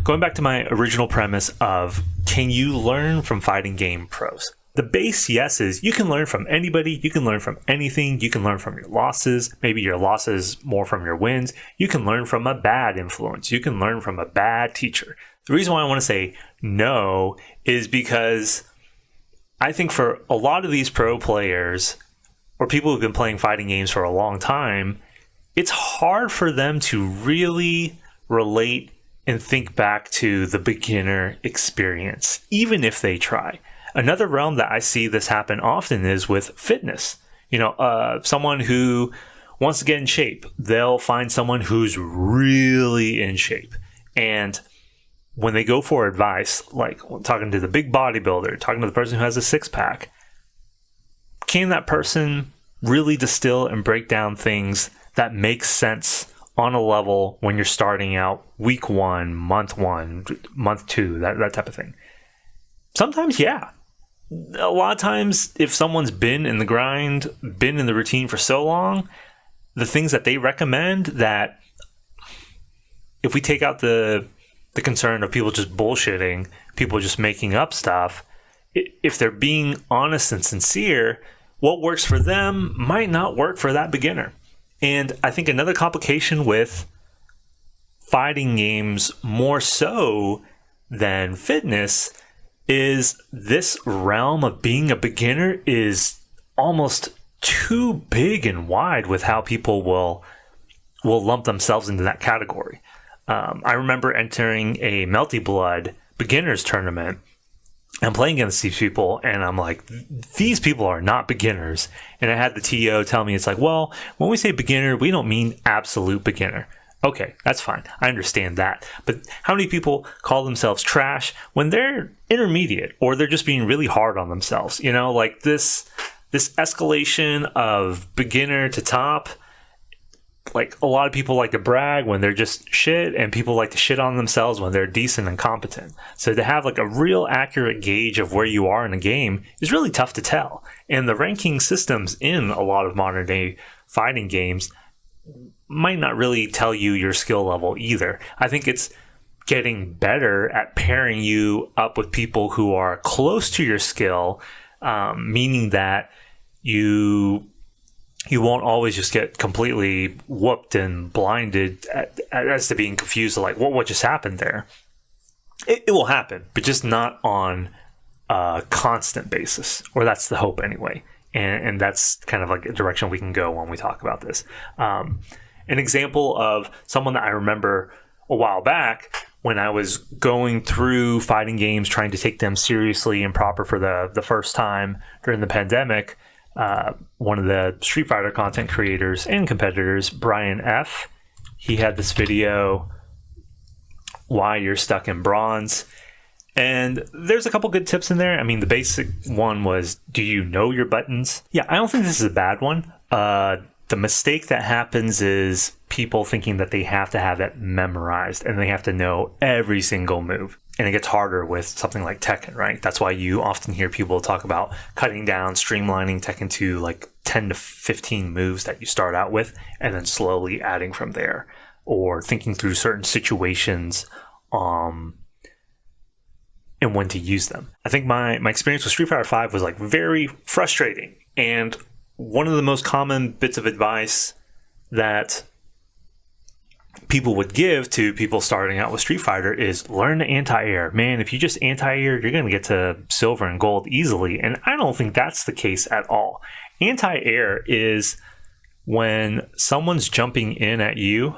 going back to my original premise of, can you learn from fighting game pros? The base yes is you can learn from anybody, you can learn from anything, you can learn from your losses, maybe your losses more from your wins, you can learn from a bad influence, you can learn from a bad teacher. The reason why I want to say no is because I think for a lot of these pro players or people who've been playing fighting games for a long time, it's hard for them to really relate and think back to the beginner experience, even if they try. Another realm that I see this happen often is with fitness. Someone who wants to get in shape, they'll find someone who's really in shape. And when they go for advice, like talking to the big bodybuilder, talking to the person who has a six-pack, can that person really distill and break down things that make sense on a level when you're starting out week 1, month 2, that type of thing? Sometimes, yeah. A lot of times, if someone's been in the grind, been in the routine for so long, the things that they recommend, that if we take out the concern of people just bullshitting, people just making up stuff, if they're being honest and sincere, what works for them might not work for that beginner. And I think another complication with fighting games, more so than fitness, is this realm of being a beginner is almost too big and wide with how people will lump themselves into that category. I remember entering a Melty Blood beginners tournament and playing against these people, and I'm like, these people are not beginners. And I had the TO tell me, it's like, well, when we say beginner, we don't mean absolute beginner. Okay, that's fine. I understand that. But how many people call themselves trash when they're intermediate, or they're just being really hard on themselves? Like this escalation of beginner to top. Like, a lot of people like to brag when they're just shit, and people like to shit on themselves when they're decent and competent. So to have like a real accurate gauge of where you are in a game is really tough to tell. And the ranking systems in a lot of modern day fighting games might not really tell you your skill level either. I think it's getting better at pairing you up with people who are close to your skill, meaning that you won't always just get completely whooped and blinded as to being confused, like what just happened there. It will happen, but just not on a constant basis, or that's the hope anyway. And that's kind of like a direction we can go when we talk about this. An example of someone that I remember a while back when I was going through fighting games, trying to take them seriously and proper for the first time during the pandemic, one of the Street Fighter content creators and competitors, Brian F., he had this video, Why You're Stuck in Bronze. And there's a couple good tips in there. I mean, the basic one was, do you know your buttons? Yeah, I don't think this is a bad one. The mistake that happens is people thinking that they have to have it memorized and they have to know every single move. And it gets harder with something like Tekken, right? That's why you often hear people talk about cutting down, streamlining Tekken to like 10 to 15 moves that you start out with and then slowly adding from there, or thinking through certain situations and when to use them. I think my experience with Street Fighter V was like very frustrating. And one of the most common bits of advice that people would give to people starting out with Street Fighter is learn anti-air. Man, if you just anti-air, you're going to get to silver and gold easily. And I don't think that's the case at all. Anti-air is when someone's jumping in at you.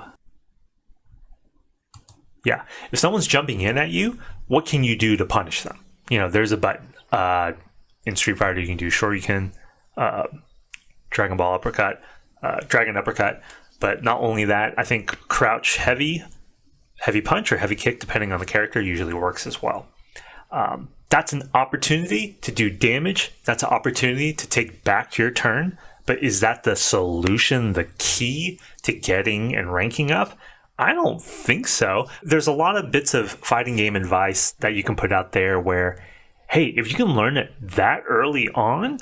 Yeah, if someone's jumping in at you, what can you do to punish them? There's a button. In Street Fighter, you can do Shoryuken, Dragon Ball uppercut, Dragon uppercut. But not only that, I think crouch heavy punch or heavy kick, depending on the character, usually works as well. That's an opportunity to do damage. That's an opportunity to take back your turn. But is that the solution, the key to getting and ranking up? I don't think so. There's a lot of bits of fighting game advice that you can put out there where, hey, if you can learn it that early on,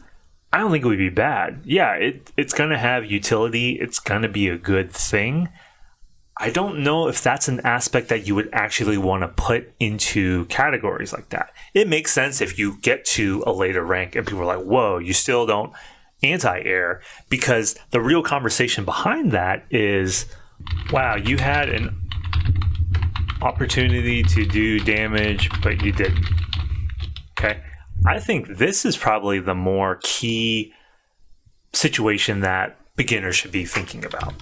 I don't think it would be bad. Yeah, it's going to have utility. It's going to be a good thing. I don't know if that's an aspect that you would actually want to put into categories like that. It makes sense if you get to a later rank and people are like, whoa, you still don't anti-air, because the real conversation behind that is, wow, you had an opportunity to do damage, but you didn't. Okay. I think this is probably the more key situation that beginners should be thinking about.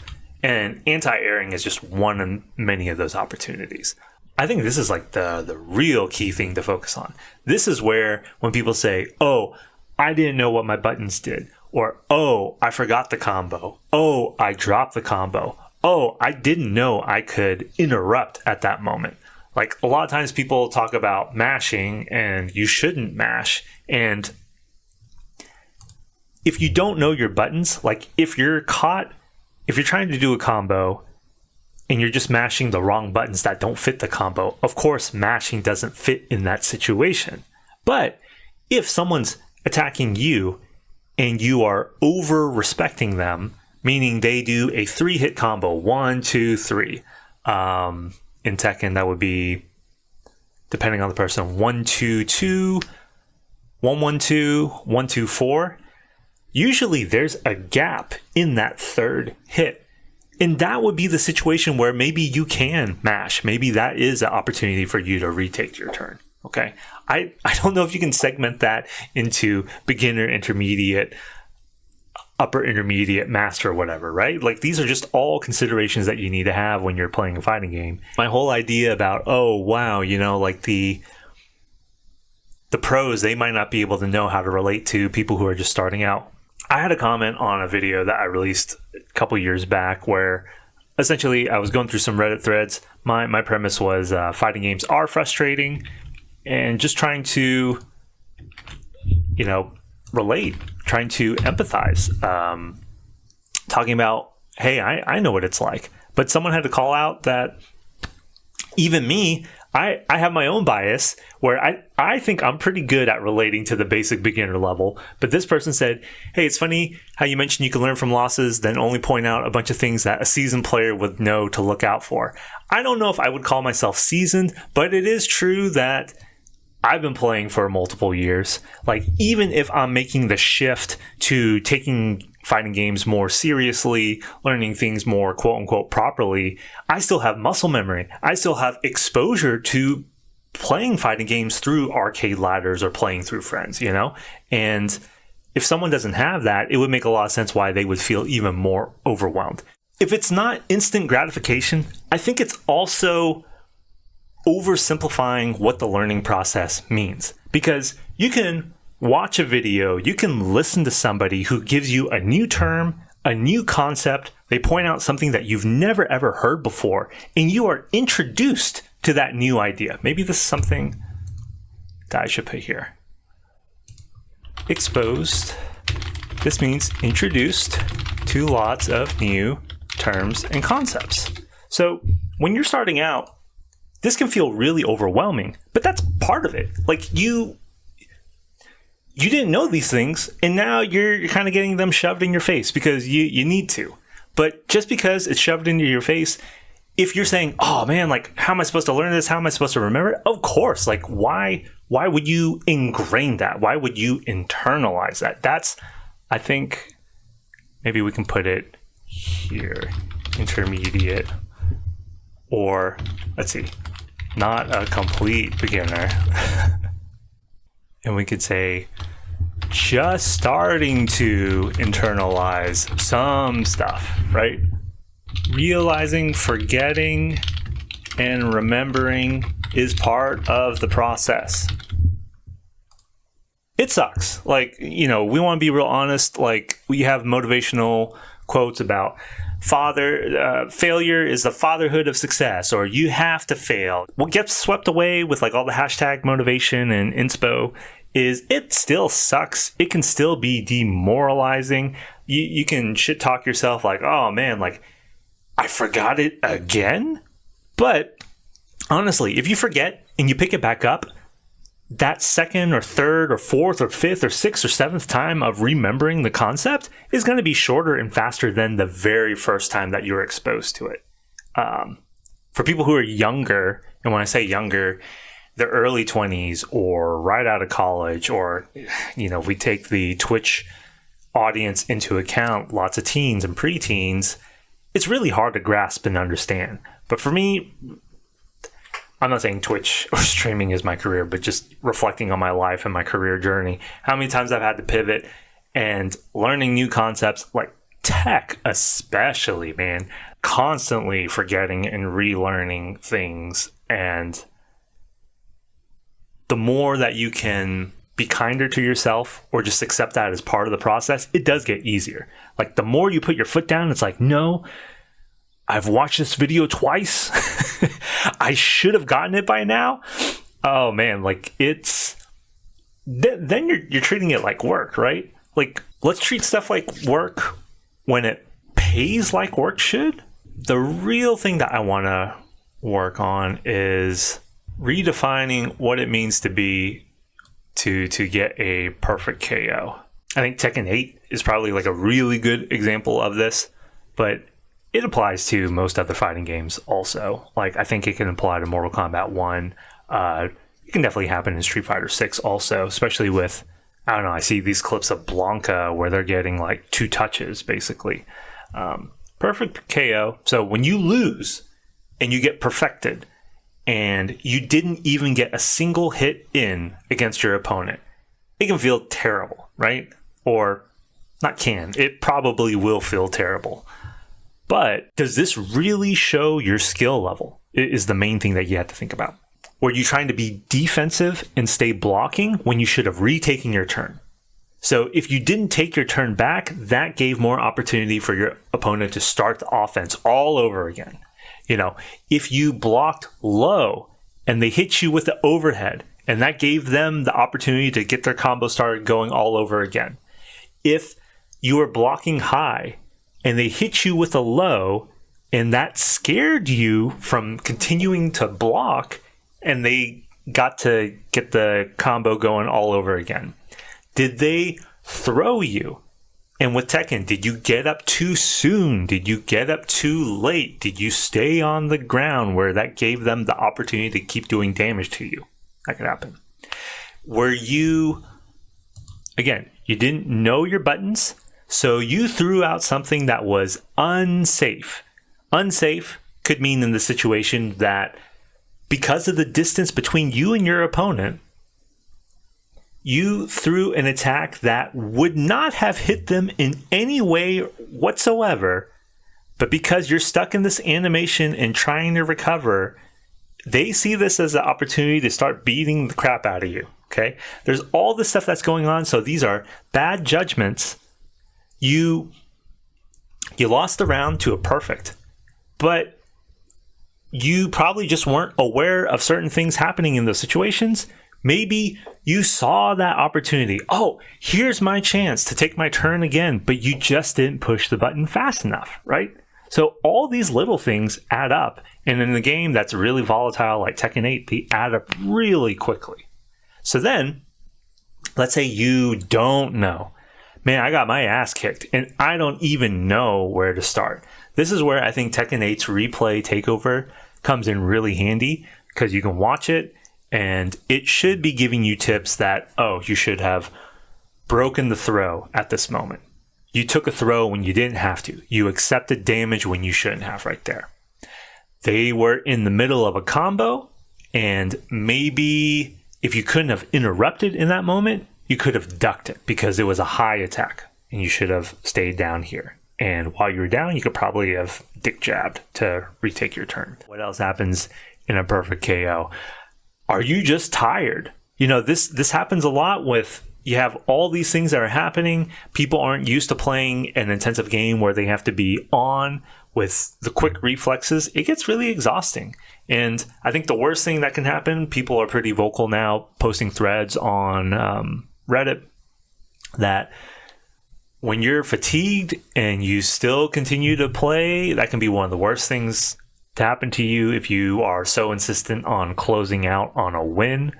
And anti-airing is just one of many of those opportunities. I think this is like the real key thing to focus on. This is where when people say, oh, I didn't know what my buttons did, or, oh, I forgot the combo, oh, I dropped the combo, oh, I didn't know I could interrupt at that moment. Like, a lot of times people talk about mashing and you shouldn't mash. And if you don't know your buttons, like if you're trying to do a combo and you're just mashing the wrong buttons that don't fit the combo, of course, mashing doesn't fit in that situation. But if someone's attacking you and you are over respecting them, meaning they do a 3-hit combo, 1, 2, 3. In Tekken, that would be, depending on the person, 1, 2, 2, 1, 1, 2, 1, 2, 4. Usually there's a gap in that third hit. And that would be the situation where maybe you can mash. Maybe that is an opportunity for you to retake your turn. Okay. I don't know if you can segment that into beginner, intermediate, upper intermediate, master, whatever, right? Like, these are just all considerations that you need to have when you're playing a fighting game. My whole idea about, oh, wow, you know, like the pros, they might not be able to know how to relate to people who are just starting out. I had a comment on a video that I released a couple years back where essentially I was going through some Reddit threads. My premise was fighting games are frustrating, and just trying to, you know, relate, trying to empathize, talking about, hey, I know what it's like. But someone had to call out that even me, I have my own bias where I think I'm pretty good at relating to the basic beginner level. But this person said, hey, it's funny how you mentioned you can learn from losses, then only point out a bunch of things that a seasoned player would know to look out for. I don't know if I would call myself seasoned, but it is true that I've been playing for multiple years. Like, even if I'm making the shift to taking fighting games more seriously, learning things more quote unquote properly, I still have muscle memory. I still have exposure to playing fighting games through arcade ladders or playing through friends, you know? And if someone doesn't have that, it would make a lot of sense why they would feel even more overwhelmed. If it's not instant gratification, I think it's also oversimplifying what the learning process means. Because you can watch a video, you can listen to somebody who gives you a new term, a new concept, they point out something that you've never ever heard before, and you are introduced to that new idea. Maybe this is something that I should put here. Exposed. This means introduced to lots of new terms and concepts. So when you're starting out, this can feel really overwhelming, but that's part of it. Like, you didn't know these things, and now you're kind of getting them shoved in your face because you need to. But just because it's shoved into your face, if you're saying, oh man, like, how am I supposed to learn this? How am I supposed to remember it? Of course, like, why would you ingrain that? Why would you internalize that? That's, I think, maybe we can put it here, intermediate, or let's see, not a complete beginner. And we could say, just starting to internalize some stuff, right? Realizing, forgetting, and remembering is part of the process. It sucks. Like, you know, we want to be real honest. Like, we have motivational quotes about failure is the fatherhood of success, or you have to fail. What gets swept away with like all the hashtag motivation and inspo is it still sucks. It can still be demoralizing. You can shit talk yourself like, oh man, like, I forgot it again. But honestly, if you forget and you pick it back up, that second or third or fourth or fifth or sixth or seventh time of remembering the concept is going to be shorter and faster than the very first time that you were exposed to it. For people who are younger, and when I say younger, the early 20s or right out of college, or, we take the Twitch audience into account, lots of teens and preteens, it's really hard to grasp and understand. But for me, I'm not saying Twitch or streaming is my career, but just reflecting on my life and my career journey, how many times I've had to pivot and learning new concepts, like tech especially, man, constantly forgetting and relearning things. And the more that you can be kinder to yourself or just accept that as part of the process, it does get easier. Like the more you put your foot down, it's like, no, I've watched this video twice. I should have gotten it by now. Oh man, like then you're treating it like work, right? Like, let's treat stuff like work when it pays like work should. The real thing that I want to work on is redefining what it means to be to get a perfect KO. I think Tekken 8 is probably like a really good example of this, but it applies to most other fighting games also. Like, I think it can apply to Mortal Kombat 1. It can definitely happen in Street Fighter 6 also, especially with, I don't know, I see these clips of Blanca where they're getting like 2 touches basically. Perfect KO. So when you lose and you get perfected and you didn't even get a single hit in against your opponent, it can feel terrible, right? Or not can, it probably will feel terrible. But does this really show your skill level? Is the main thing that you have to think about. Were you trying to be defensive and stay blocking when you should have retaken your turn? So if you didn't take your turn back, that gave more opportunity for your opponent to start the offense all over again. If you blocked low and they hit you with the overhead, and that gave them the opportunity to get their combo started going all over again. If you were blocking high and they hit you with a low, and that scared you from continuing to block, and they got to get the combo going all over again. Did they throw you? And with Tekken, did you get up too soon? Did you get up too late? Did you stay on the ground where that gave them the opportunity to keep doing damage to you? That could happen. Were you, again, you didn't know your buttons, so you threw out something that was unsafe. Unsafe could mean in the situation that because of the distance between you and your opponent, you threw an attack that would not have hit them in any way whatsoever, but because you're stuck in this animation and trying to recover, they see this as an opportunity to start beating the crap out of you, okay? There's all this stuff that's going on, so these are bad judgments. You lost the round to a perfect, but you probably just weren't aware of certain things happening in those situations. Maybe you saw that opportunity. Oh, here's my chance to take my turn again, but you just didn't push the button fast enough, right? So all these little things add up. And in the game that's really volatile like Tekken 8, they add up really quickly. So then, let's say you don't know. Man, I got my ass kicked and I don't even know where to start. This is where I think Tekken 8's replay takeover comes in really handy, because you can watch it and it should be giving you tips that, oh, you should have broken the throw at this moment. You took a throw when you didn't have to. You accepted damage when you shouldn't have right there. They were in the middle of a combo, and maybe if you couldn't have interrupted in that moment, you could have ducked it because it was a high attack and you should have stayed down here. And while you were down, you could probably have dick jabbed to retake your turn. What else happens in a perfect KO? Are you just tired? This happens a lot with, you have all these things that are happening. People aren't used to playing an intensive game where they have to be on with the quick reflexes. It gets really exhausting. And I think the worst thing that can happen, people are pretty vocal now, posting threads on Reddit, that when you're fatigued and you still continue to play, that can be one of the worst things to happen to you if you are so insistent on closing out on a win.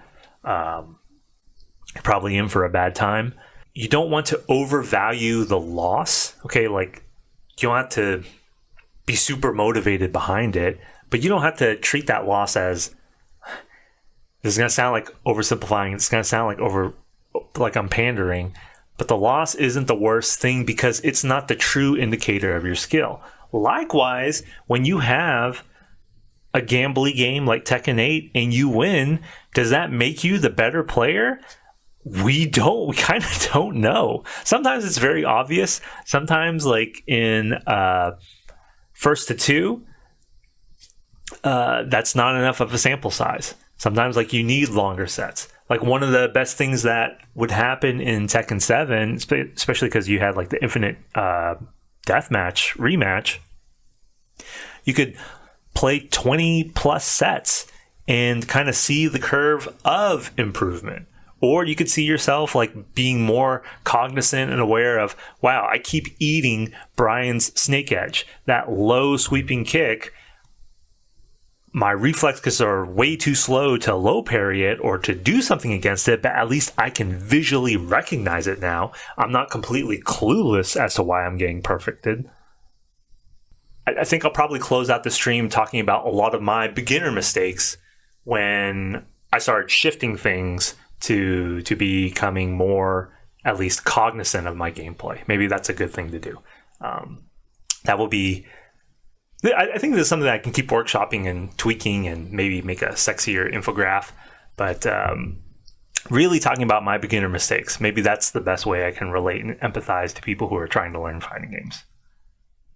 You're probably in for a bad time. You don't want to overvalue the loss. Okay, like, you don't have to be super motivated behind it, but you don't have to treat that loss as, this is going to sound like oversimplifying, it's going to sound like I'm pandering, but the loss isn't the worst thing because it's not the true indicator of your skill. Likewise, when you have a gambly game like Tekken 8 and you win, does that make you the better player? We kind of don't know. Sometimes it's very obvious. Sometimes, like in first to two, that's not enough of a sample size. Sometimes, like, you need longer sets. Like, one of the best things that would happen in Tekken 7, especially because you had like the infinite deathmatch rematch, you could play 20 plus sets and kind of see the curve of improvement. Or you could see yourself like being more cognizant and aware of, wow, I keep eating Brian's snake edge, that low sweeping kick. My reflexes are way too slow to low parry it or to do something against it, but at least I can visually recognize it now. I'm not completely clueless as to why I'm getting perfected. I think I'll probably close out the stream talking about a lot of my beginner mistakes when I started shifting things to becoming more, at least, cognizant of my gameplay. Maybe that's a good thing to do. That will be... I think this is something that I can keep workshopping and tweaking and maybe make a sexier infograph. But really talking about my beginner mistakes, maybe that's the best way I can relate and empathize to people who are trying to learn fighting games.